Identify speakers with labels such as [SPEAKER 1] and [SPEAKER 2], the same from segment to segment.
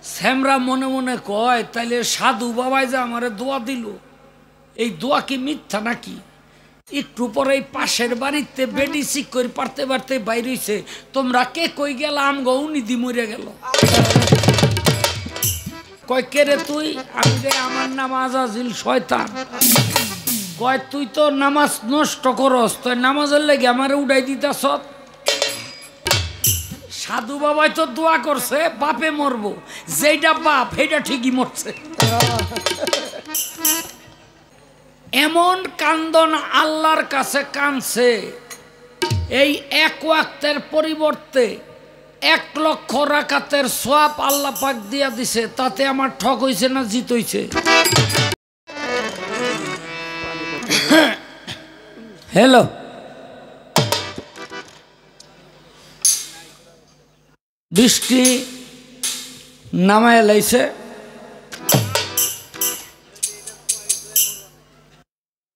[SPEAKER 1] শ্যামরা মনে মনে কয় তাইলে সাধু বাবাই যে আমারে দোয়া দিল, এই দোয়া কি মিথ্যা নাকি? একটু পরে পাশের বাড়িতে বেডি চিক করে পারতে পারতে বাইরেছে, তোমরা কে কই গেল? আমগো উনিদি মরে গেল। কয় কে রে তুই? আমি রে আমার নাম আজাজিল শয়তান। কয় তুই তো নামাজ নষ্ট করস, তুই নামাজের লেগে আমারে উড়াই দিতাস। সাধু বাবাই তো দোয়া করছে বাপে মরবো, যেটা বাপ সেটা ঠিকই মরছে। এমন কান্দন আল্লাহর কাছে কানছে, এই এক ওয়াক্তের পরিবর্তে 1 লক্ষ রাকাতের সওয়াব আল্লাহ পাক দিয়া দিছে। তাতে আমার ঠক হইছে না জিত হইছে? হ্যালো, বৃষ্টি নামায় লাইছে,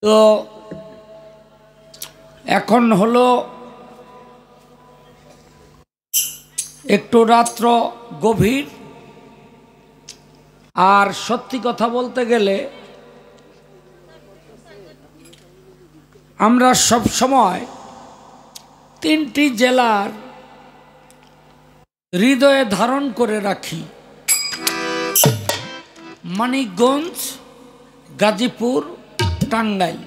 [SPEAKER 1] তো এখন হলো একটু রাত্র গভীর। আর সত্যি কথা বলতে গেলে আমরা সব সময় 3টি জেলার হৃদয়ে ধারণ করে রাখি, মানিকগঞ্জ, গাজীপুর, টাঙ্গাইল।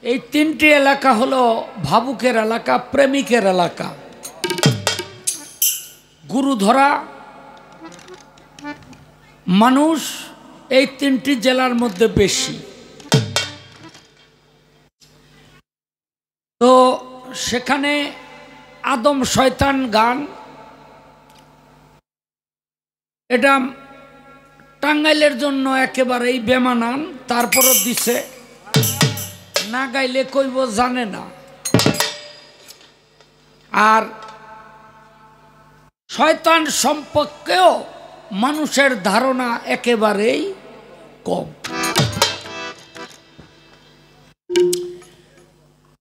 [SPEAKER 1] এই 3টি এলাকা হলো ভাবুকের এলাকা, প্রেমিকের এলাকা। গুরু ধরা মানুষ এই 3টি জেলার মধ্যে বেশি। তো সেখানে আদম শয়তান গান, এটা টাঙ্গাইলের জন্য একেবারেই বেমানান। তারপরও দিছে, না গাইলে কইব জানে না। আর শয়তান সম্পর্কেও মানুষের ধারণা একেবারেই কম।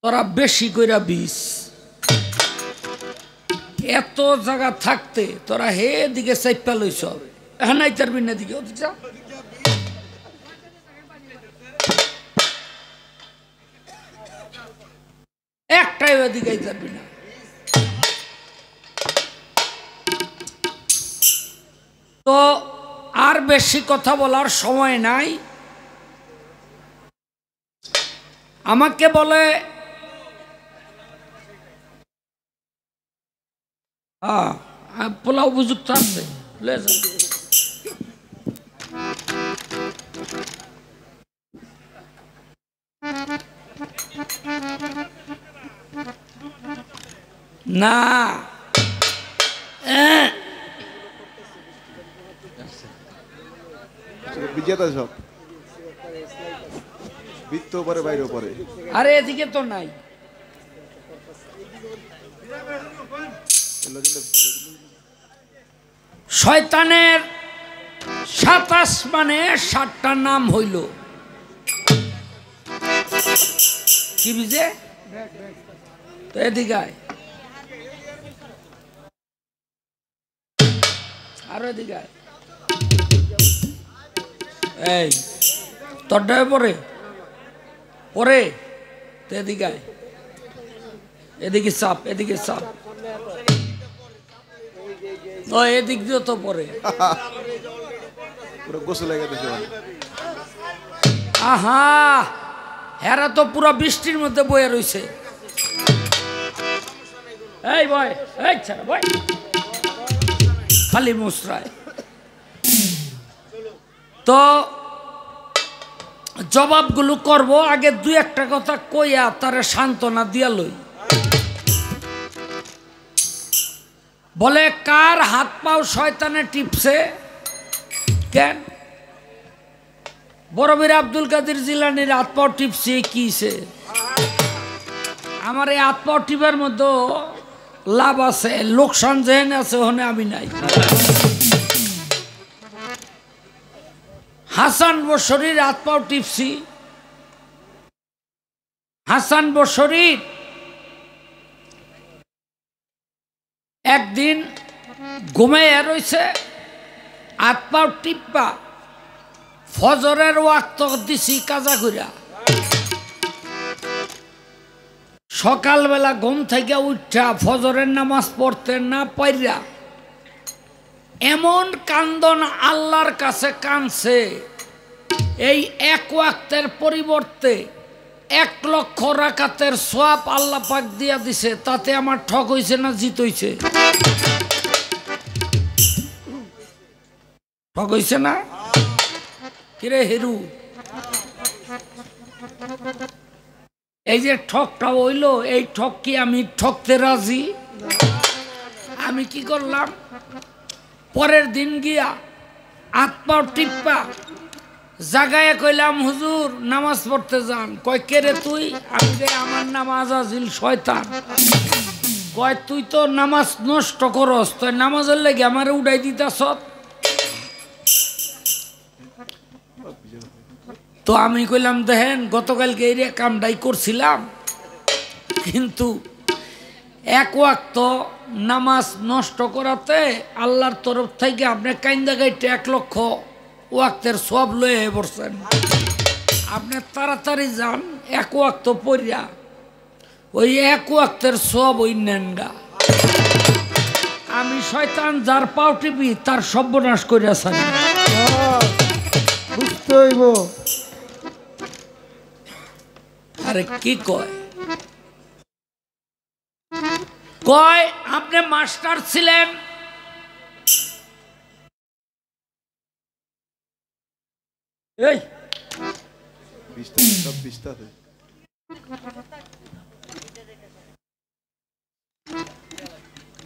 [SPEAKER 1] তোরা বেশি কইরা বিষ, এত জায়গা থাকতে তোরা হে দিকে চাইপা লইছ, হ্যাঁ নাই তার বিনা দিকে একটাই ওদিকে যাবি না। তো আর বেশি কথা বলার সময় নাই। আমাকে বলে পোলাও উপযুক্ত আছে, না
[SPEAKER 2] বিজেতা সব বৃত্ত পরে বাইরে পরে।
[SPEAKER 1] আরে এদিকে তো নাই। শয়তানের 7 আসমানে 7টা নাম হইল। কি বুঝে? তো এদিকে আরো এদিকে এই তোরটা পরে পরে তো এদিকে এদিকে চাপ, এদিকে চাপ, ও এদিক দিয়ে তো পরে। আহা, হেরা তো পুরো বৃষ্টির মধ্যে বয়ে রয়েছে। এই বয়, এই ছাড়া বয়, খালি মুসরায়। তো জবাবগুলো করব, আগে 2-1টা কথা কইয়া তারে সান্ত্বনা দিয়া লই। বলে কার হাত পাও শয়তানে টিপছে? কেন বড়বীর আব্দুল কাদের জিলানীর হাত পাও টিপছে কিছে? আমার এই হাত পাও টিপার মধ্যে লাভ আছে, লোকসান যেন আছে ওখানে আমি নাই। হাসান বশরীর হাত পাও টিপছি। হাসান বশরীর একদিন ঘুমাইয়া রইছে, হাত পাও টিপ্পা ফজরের ওয়াক্ত দিছি কাজা কইরা। সকালবেলা ঘুম থেকে উঠা ফজরের নামাজ পড়তে না পাইরা এমন কান্দন আল্লাহর কাছে কানছে, এই এক ওয়াক্তের পরিবর্তে 1 লক্ষ রাকাতের সওয়াব আল্লাহ পাক দিয়া দিছে। তাতে আমার ঠক হইছে না জিত হইছে? ঠক হইছে না? কিরে হেরু, এই যে ঠকটা হইলো, এই ঠক কি আমি ঠকতে রাজি? আমি কি করলাম, পরের দিন গিয়া হাত পাও টিপ্পা জাগায় কইলাম, হুজুর নামাজ পড়তে যান। কয় কে রে তুই? আমি রে আমার নাম আজাজিল শয়তান। কয় তুই তো নামাজ নষ্ট করস, তুই নামাজের লেগে আমারে উড়াই দিতাস। তো আমি কইলাম, দেখেন গতকালকে এই কামটাই করছিলাম, কিন্তু 1 ওয়াক্ত নামাজ নষ্ট করাতে আল্লাহর তরফ থেকে আপনি কাইন্দা গাইতে 1 লক্ষ ওয়াক্তের সওয়াব লয়ে পড়ছেন। আপনি তাড়াতাড়ি যান, 1 ওয়াক্ত পড়িয়া ওই 1 ওয়াক্তের সওয়াব ওই নেনগা। আমি শয়তান যার পাও টিপি তার সর্বনাশ করিয়াছেন।
[SPEAKER 3] বুঝতে হইব।
[SPEAKER 1] আরে কি কয়? কয় আপনি মাস্টার ছিলেন, এই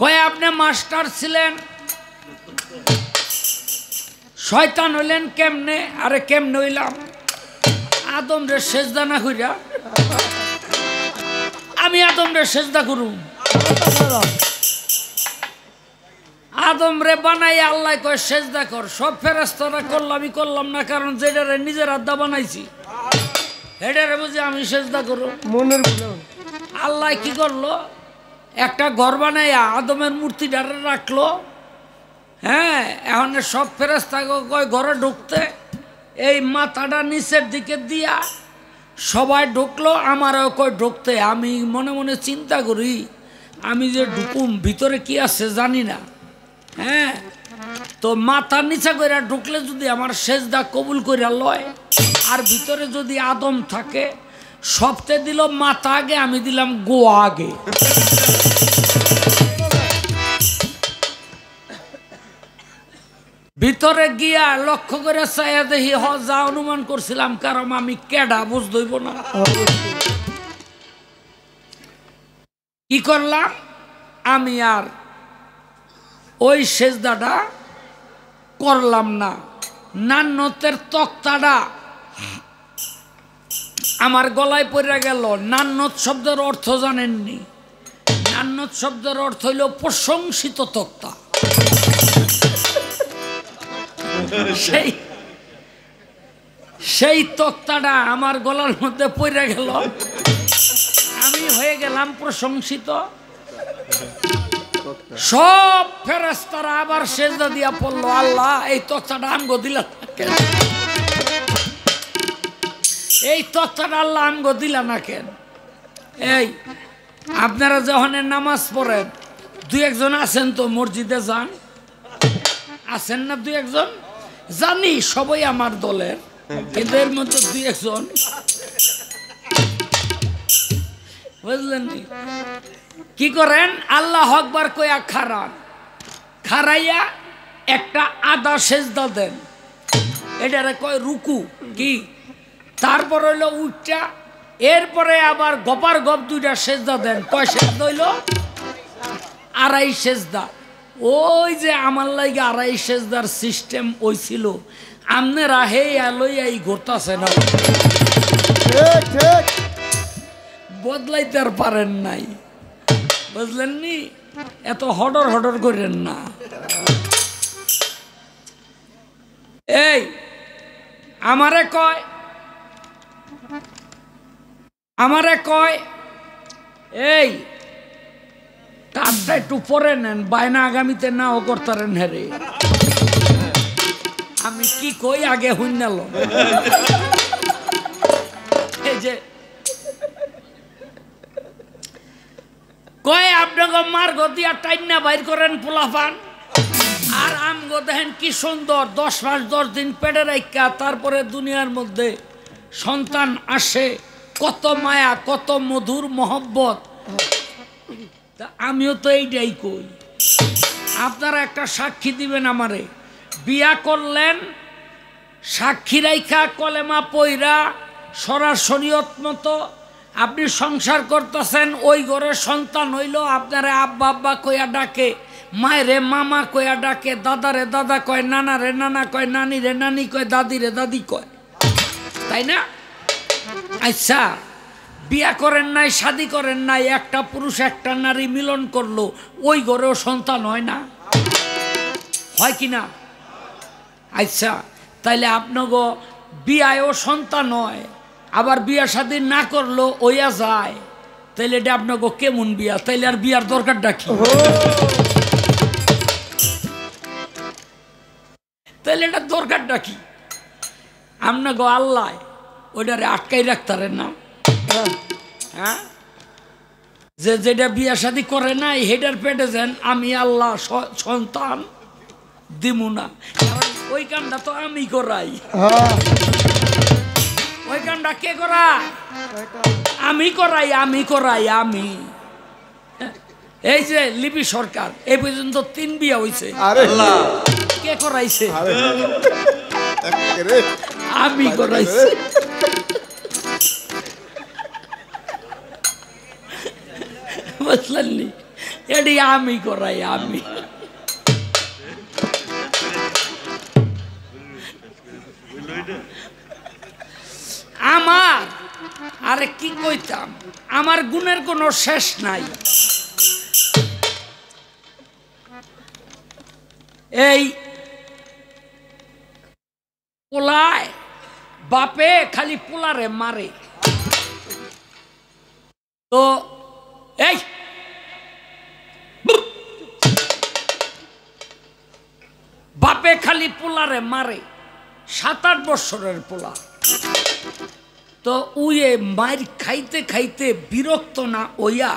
[SPEAKER 1] কয় আপনি মাস্টার ছিলেন, শয়তান হইলেন কেমনে? আরে কেমনে হইলাম? আদম রে সেজদা না কইরা আমি আদম রে সেজদা করুম? আদম রে বানাই আল্লাহ কয় সেজদা কর। সব ফেরেশতারা করলাম, আমি করলাম না, কারণ যেটারে নিজের আড্ডা বানাইছি এটারে বুঝি আমি সেজদা করু।
[SPEAKER 3] মনের
[SPEAKER 1] আল্লাহ কি করলো, একটা ঘর বানাইয়া আদমের মূর্তিটারে রাখলো। হ্যাঁ, এখন সব ফেরেশতা কয় ঘরে ঢুকতে, এই মাথাটা নিচের দিকে দিয়া সবাই ঢুকলো, আমারও কয় ঢুকতে। আমি মনে মনে চিন্তা করি, আমি যে ঢুকুম ভিতরে কি আছে জানি না। হ্যাঁ, তো মাথার নিচে করে ঢুকলে যদি আমার সেজদা কবুল করে লয়, আর ভিতরে যদি আদম থাকে, সবতে দিল মাথা আগে, আমি দিলাম গোয়া আগে। ভিতরে গিয়া লক্ষ্য করে চাইয়া দেখি যা অনুমান করছিলাম, কারণ আমি কেডা বুঝতেইব না। কি করলাম আমি, আর ওই সেজদাটা করলাম না। নান্নতের তক্তাটা আমার গলায় পড়ে গেল। নান্নত শব্দের অর্থ জানেননি? নান্নত শব্দের অর্থ হইল প্রশংসিত তক্তা। সেই তক্তাটা আমার গলার মধ্যে পড়ে গেল, আমি হয়ে গেলাম প্রশংসিত। সব ফেরেশতারা আবার সেজদা দিয়া পড়লো, আল্লাহ এই তক্তাটা আমগো দিলা না কেন? এই তক্তাটা আল্লাহ আমগো দিলা না কেন? এই আপনারা যখন নামাজ পড়েন, 2-1 আছেন তো মসজিদে যান, আছেন না 2-1? জানি সবাই আমার দলের, কিন্তু এর মধ্যে 2-1 বুঝলেন কি করেন? আল্লাহ আকবার কইয়া খারান, খারাইয়া একটা আদা সেজদা দেন, এটারে কয় রুকু। কি তারপর হইল উচ্চা, এরপরে আবার গপার গপ 2টা সেজদা দেন। কয় সেজদা হইল? 2.5 সেজদা। ওই যে আমার লাগে 2.5 সেজদার সিস্টেম ওই ছিল, আপনারা হে লইয়াই ঘুরতাছে না, বদলাইতে আর পারেন নাই। বুঝলেন নি? এত হডর হডর করেন না। এই আমারে কয় এই হাতটা একটু পরে নেন, বায়না আগামীতে নাও করতারেন। হেরে আমি কি কই আগে হুইনাল। এই যে কয় আপনাকে মার গতিয়া টাইনা বাইর করেন পোলাপান, আর আমগো দেখেন কি সুন্দর 10 মাস 10 দিন পেটে রাখা তারপরে দুনিয়ার মধ্যে সন্তান আসে, কত মায়া কত মধুর মহব্বত। তা আমিও তো এইটাই কই, আপনারা একটা সাক্ষী দিবেন আমারে। বিয়া করলেন, সাক্ষী রাইখা কলেমা পইরা সরাসরিয়ত মতো আপনি সংসার করতেছেন, ওই ঘরে সন্তান হইল, আপনারে আব্বা আব্বা কইয়া ডাকে, মায়েরে মামা কইয়া ডাকে, দাদারে দাদা কয়, নানারে নানা কয়, নানিরে নানি কয়, দাদিরে দাদি কয়, তাই না? আচ্ছা, বিয়া করেন নাই, শাদি করেন নাই, একটা পুরুষ একটা নারী মিলন করলো, ওই ঘরেও সন্তান হয় না? হয় কি না? আচ্ছা, তাইলে আপনাগো বিয়ায়ও সন্তান হয়, আবার বিয়া শাদি না করলো ওইয়া যায়, তাইলে এটা আপনাগো কেমন বিয়া? তাইলে আর বিয়ার দরকারটা কি? তাইলে এটা দরকারটা কি? আপনাগো আল্লাহ ওইটারে আটকাই রাখতারেন না? হ্যাঁ, যে যেটা বিয়া শাদি করে নাই হেটার পেটে যেন আমি আল্লাহ সন্তান দিমু না, ওই কামটা তো আমি করাই। ওই কামটা কে করায়? আমি করাই, আমি করাই, আমি। এই যে লিপি সরকার এই পর্যন্ত 3 বিয়া হইছে, কে করাইছে? আমি করাইছি। বুঝলেন? এটি আমি করাই, আমি। আমার আরে কি কইতাম, আমার গুণের কোনো শেষ নাই। এই পোলায় বাপে খালি পোলারে মারে, তো এই বাপে খালি পোলারে মারে, 7-8 বছরের পোলা। তো উয়ে মার খাইতে খাইতে বিরক্ত না ওইয়া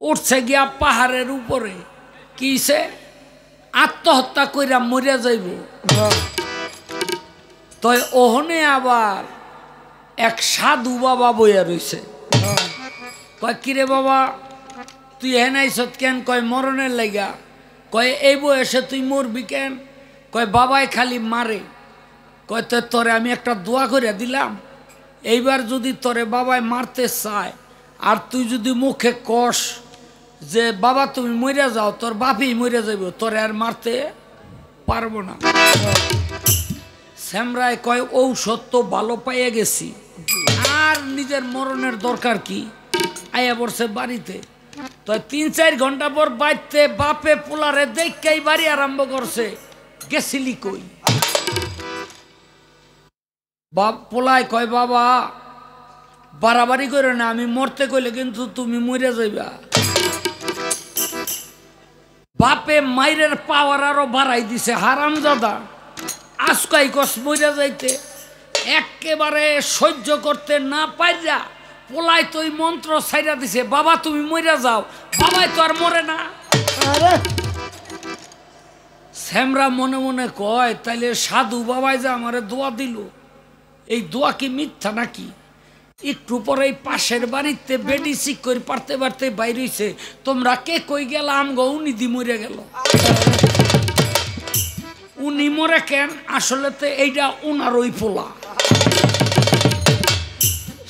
[SPEAKER 1] উঠছে গিয়া পাহাড়ের উপরে, কিসে আত্মহত্যা কইরা মরিয়া যাইব। তো ওহনে আবার এক সাধু বাবা বইয়া রইছে, কয় কিরে বাবা তুই হেন আইছত কেন? কয় মরণের লাগা। কয় এই বয়সে তুই মরবি কেন? কয় বাবাই খালি মারে। কয় তো তোরে আমি একটা দোয়া করে দিলাম, এইবার যদি তোরে বাবাই মারতে চায় আর তুই যদি মুখে কষ যে বাবা তুমি মরিয়া যাও, তোর বাপই মরিয়া যাইব, তোরে আর মারতে পারবো না। শ্যামরায় কয় ঔষধ তো ভালো পাইয়া গেছি, আর নিজের মরণের দরকার কি? আয়া পড়ছে বাড়িতে। তো 3-4 ঘন্টা পর বাইতে বাপে পোলারে দেখেই বাড়ি আরম্ভ করছে, গেছিলি কই? বাপ পোলায় কয় বাবা বাড়াবাড়ি করে না, আমি মরতে কইলে কিন্তু তুমি মরে যাইবা। বাপে মাইরের পাওয়ার আরো বাড়াই দিছে, হারামজাদা। আজকাই কস মরে যাইতে, একেবারে সহ্য করতে না পাইরা পোলায় তো ওই মন্ত্র ছাইরা দিছে, বাবা তুমি মরে যাও। বাবাই তো আর মরে না। শ্যামরা মনে মনে কয় তাইলে সাধু বাবাই যে আমারে দোয়া দিল, এই দোয়া কি মিথ্যা নাকি? একটু পরে পাশের বাড়িতে বেডি চিক করে পারতে পারতে বাইরেছে, তোমরা কে কই গেলা? আমগো উনি দি মরে গেল। উনি মরে কেন? আসলে তো এইটা উনার ওই পোলা।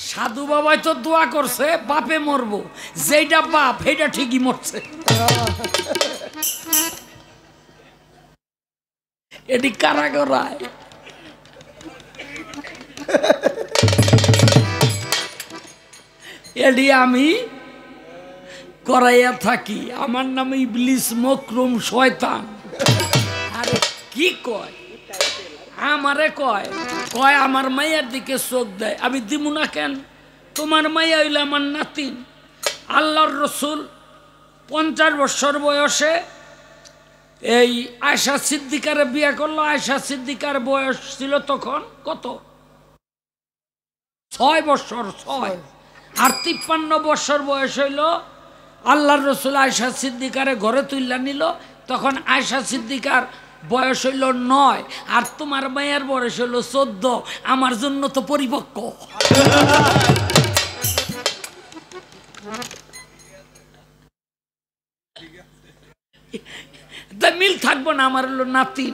[SPEAKER 1] সাধু বাবাই তো দোয়া করছে বাপে মরবো, যেটা বাপ সেইটা ঠিকই মরছে। এটি কারা করায়? এটি আমি করাইয়া থাকি। আমার নাম ইবলিস মকরুম শয়তান। আরে কি কয় আমারে? কয় কয় আমার মাইয়ার দিকে চোখ দেয়, আমি দিমু না কেন? তোমার মাইয়া হইলে আমার নাতিন। আল্লাহর রসুল 50 বছর বয়সে এই আয়েশা সিদ্দিকারে বিয়ে করলো। আয়েশা সিদ্দিকার বয়স ছিল তখন কত? 6 বছর। 6 আর 53 বছর বয়স হইল আল্লাহর রসুল আয়েশা সিদ্দিকারে ঘরে তুইলা নিল। তখন আয়েশা সিদ্দিকার বয়স হইল 9 আর তোমার মায়ের বয়স হইল 14। আমার জন্য তো পরিপক্ক। মিল থাকবো না? আমার হলো নাতিন।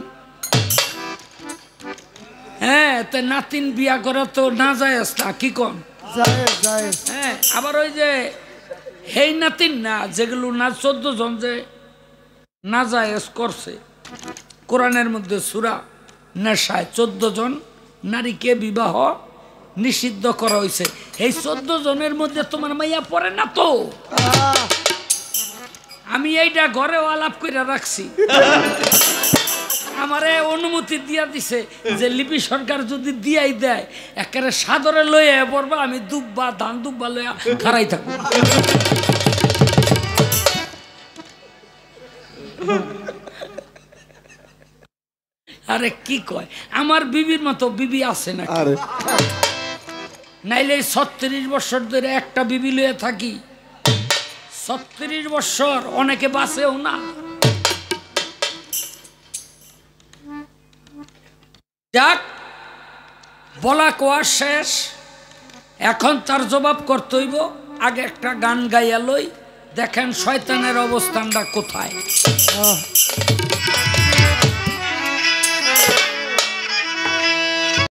[SPEAKER 1] হ্যাঁ, তো নাতিন বিয়া করা তো না যায় না, কি কোন? হ্যাঁ, আবার ওই যে হেই নাতিন না, যেগুলো না 14 জন যে না যায় করছে কোরআনের মধ্যে সূরা নেশায় 14 জন নারীকে বিবাহ নিষিদ্ধ করা হয়েছে। এই 14 জনের মধ্যে তোমার মাইয়া পড়ে না তো? আমি এইটা ঘরেও আলাপ করে রাখছি। আমারে অনুমতি দিয়া দিছে যে লিপি সরকার যদি দিয়াই দেয় একেবারে সাদরে লইয়া পড়বা, আমি দুব্বা ধান দুব্বা লইয়া খারাই থাকবো। আরে কি কয়, আমার বিবির মতো বিবি আছে না? নাইলে 36 বছর ধরে একটা বিবি লইয়া থাকি। 36 বছর অনেকে বাঁচেও না। যাক, বলা কোয়া শেষ, এখন তার জবাব করতে হইব। আগে একটা গান গাইয়া লই, দেখেন শয়তানের অবস্থানটা কোথায়।